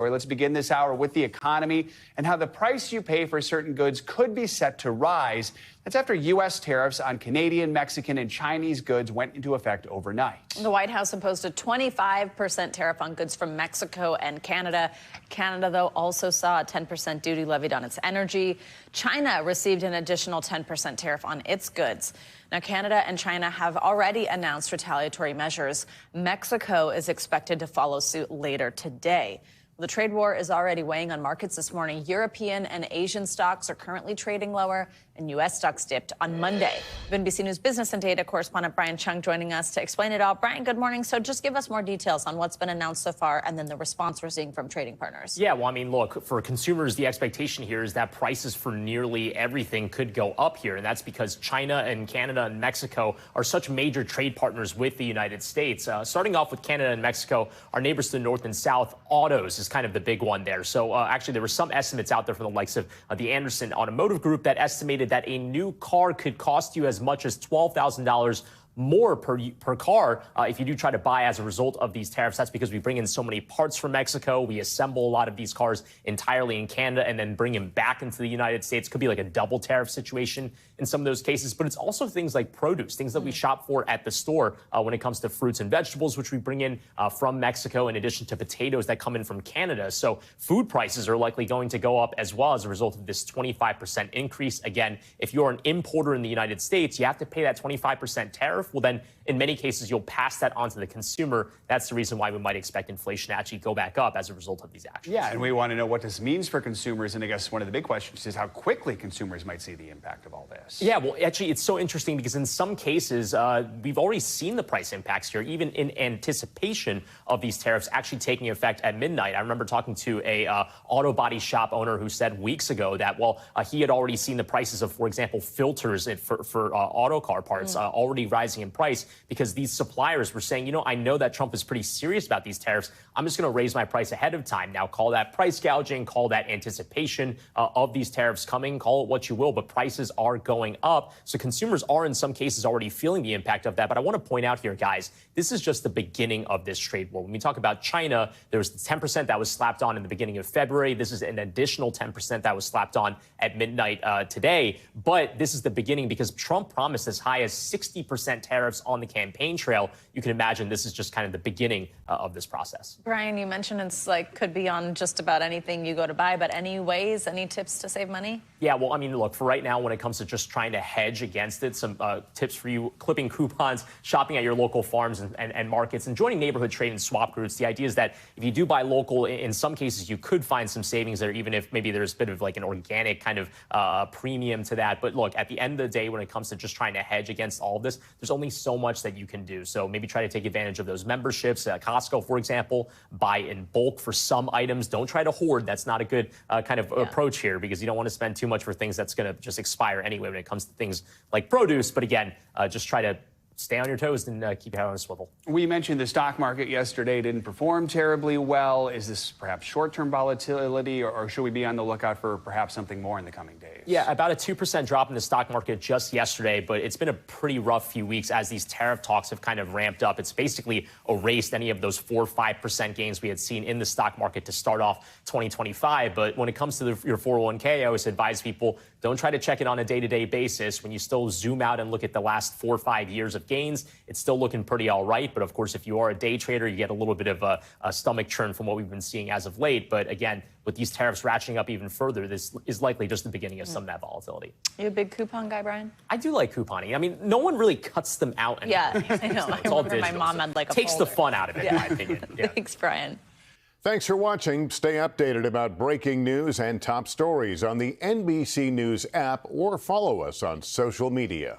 Let's begin this hour with the economy and how the price you pay for certain goods could be set to rise. That's after U.S. tariffs on Canadian, Mexican, and Chinese goods went into effect overnight. The White House imposed a 25% tariff on goods from Mexico and Canada. Canada, though, also saw a 10% duty levied on its energy. China received an additional 10% tariff on its goods. Now, Canada and China have already announced retaliatory measures. Mexico is expected to follow suit later today. The trade war is already weighing on markets this morning. European and Asian stocks are currently trading lower, and U.S. stocks dipped on Monday. NBC News business and data correspondent Brian Cheung joining us to explain it all. Brian, good morning. So just give us more details on what's been announced so far and then the response we're seeing from trading partners. Yeah, well, I mean, look, for consumers, the expectation here is that prices for nearly everything could go up here. And that's because China and Canada and Mexico are such major trade partners with the United States. Starting off with Canada and Mexico, our neighbors to the north and south, autos is kind of the big one there. So actually, there were some estimates out there from the likes of the Anderson Automotive Group that estimated that a new car could cost you as much as $12,000 more per car if you do try to buy as a result of these tariffs. That's because we bring in so many parts from Mexico. We assemble a lot of these cars entirely in Canada and then bring them back into the United States. Could be like a double tariff situation in some of those cases. But it's also things like produce, things that we shop for at the store when it comes to fruits and vegetables, which we bring in from Mexico, in addition to potatoes that come in from Canada. So food prices are likely going to go up as well as a result of this 25% increase. Again, if you're an importer in the United States, you have to pay that 25% tariff. Well, then in many cases, you'll pass that on to the consumer. That's the reason why we might expect inflation to actually go back up as a result of these actions. Yeah, and we want to know what this means for consumers. And I guess one of the big questions is how quickly consumers might see the impact of all this. Yeah, well, actually, it's so interesting because in some cases, we've already seen the price impacts here, even in anticipation of these tariffs actually taking effect at midnight. I remember talking to a auto body shop owner who said weeks ago that, well, he had already seen the prices of, for example, filters for auto car parts already rising in price because these suppliers were saying, you know, I know that Trump is pretty serious about these tariffs. I'm just going to raise my price ahead of time. Now, call that price gouging, call that anticipation of these tariffs coming, call it what you will, but prices are going up. So consumers are in some cases already feeling the impact of that. But I want to point out here, guys, this is just the beginning of this trade war. When we talk about China, there was the 10% that was slapped on in the beginning of February. This is an additional 10% that was slapped on at midnight today. But this is the beginning because Trump promised as high as 60% tariffs on the campaign trail. You can imagine this is just kind of the beginning of this process. Brian, you mentioned it's like could be on just about anything you go to buy, but any ways, any tips to save money? Yeah, well, I mean, look, for right now, when it comes to just trying to hedge against it, some tips for you: clipping coupons, shopping at your local farms and markets, and joining neighborhood trade and swap groups. The idea is that if you do buy local, in some cases, you could find some savings there, even if maybe there's a bit of like an organic kind of premium to that. But look, at the end of the day, when it comes to just trying to hedge against all of this, there's only so much that you can do. So maybe try to take advantage of those memberships. Costco, for example, buy in bulk for some items. Don't try to hoard. That's not a good kind of approach here because you don't want to spend too much for things that's going to just expire anyway when it comes to things like produce. But again, just try to stay on your toes and keep your head on a swivel. We mentioned the stock market yesterday didn't perform terribly well. Is this perhaps short-term volatility, or should we be on the lookout for perhaps something more in the coming days? Yeah, about a 2% drop in the stock market just yesterday, but it's been a pretty rough few weeks as these tariff talks have kind of ramped up. It's basically erased any of those 4 or 5% gains we had seen in the stock market to start off 2025. But when it comes to your 401k, I always advise people, don't try to check it on a day-to-day basis. When you still zoom out and look at the last 4 or 5 years of gains, it's still looking pretty all right. But of course, if you are a day trader, you get a little bit of a stomach churn from what we've been seeing as of late. But again, with these tariffs ratcheting up even further, this is likely just the beginning of some of that volatility. You a big coupon guy, Brian? I do like couponing. I mean, no one really cuts them out anymore. Yeah, I know. It's all digital. My mom had like a takes the folder. fun out of it, in my opinion. Yeah. Thanks, Brian. Thanks for watching. Stay updated about breaking news and top stories on the NBC News app or follow us on social media.